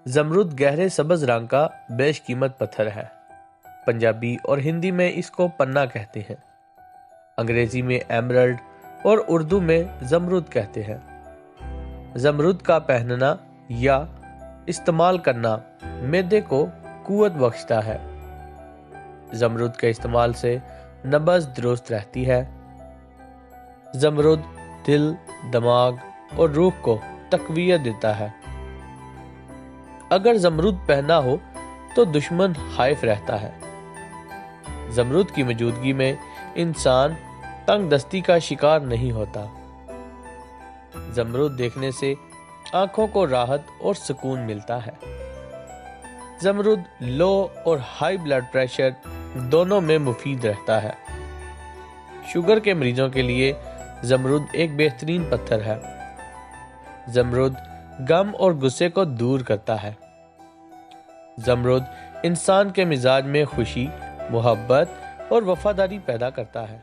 زمرد گہرے سبز رنگ کا بیش قیمت پتھر ہے۔ پنجابی اور ہندی میں اس کو پنا کہتے ہیں، انگریزی میں ایمرلڈ اور اردو میں زمرد کہتے ہیں۔ زمرد کا پہننا یا استعمال کرنا معدے کو قوت بخشتا ہے۔ زمرد کے استعمال سے نبض درست رہتی ہے۔ زمرد دل، دماغ اور روح کو تقویت دیتا ہے۔ اگر زمرد پہنا ہو تو دشمن خائف رہتا ہے۔ زمرد کی موجودگی میں انسان تنگ دستی کا شکار نہیں ہوتا۔ زمرد دیکھنے سے آنکھوں کو راحت اور سکون ملتا ہے۔ زمرد لو اور ہائی بلڈ پریشر دونوں میں مفید رہتا ہے۔ شوگر کے مریضوں کے لیے زمرد ایک بہترین پتھر ہے۔ زمرد غم اور غصے کو دور کرتا ہے۔ زمرد انسان کے مزاج میں خوشی، محبت اور وفاداری پیدا کرتا ہے۔